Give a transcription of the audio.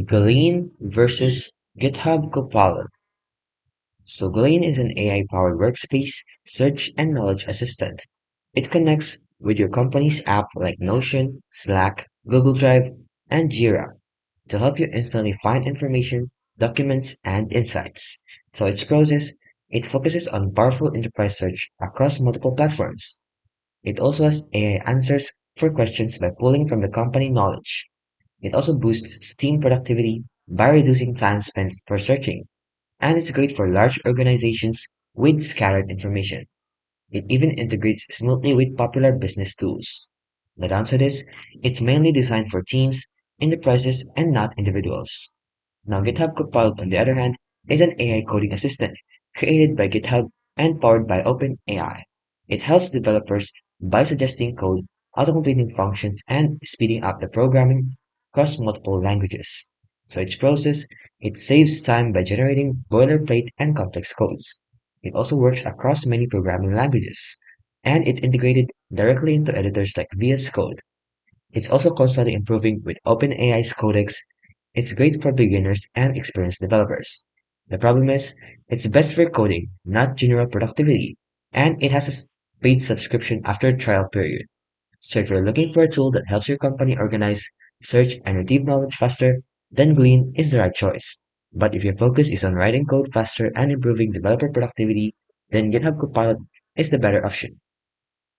Glean versus GitHub Copilot. So Glean is an AI-powered workspace, search, and knowledge assistant. It connects with your company's app like Notion, Slack, Google Drive, and Jira to help you instantly find information, documents, and insights. So its process, it focuses on powerful enterprise search across multiple platforms. It also has AI answers for questions by pulling from the company knowledge. It also boosts team productivity by reducing time spent for searching, and it's great for large organizations with scattered information. It even integrates smoothly with popular business tools. The downside is, it's mainly designed for teams, enterprises, and not individuals. Now, GitHub Copilot, on the other hand, is an AI coding assistant created by GitHub and powered by OpenAI. It helps developers by suggesting code, autocompleting functions, and speeding up the programming across multiple languages. So its process, it saves time by generating boilerplate and complex codes. It also works across many programming languages, and it integrated directly into editors like VS Code. It's also constantly improving with OpenAI's codex. It's great for beginners and experienced developers. The problem is, it's best for coding, not general productivity, and it has a paid subscription after a trial period. So if you're looking for a tool that helps your company organize, search, and retrieve knowledge faster, then Glean is the right choice. But if your focus is on writing code faster and improving developer productivity, then GitHub Copilot is the better option.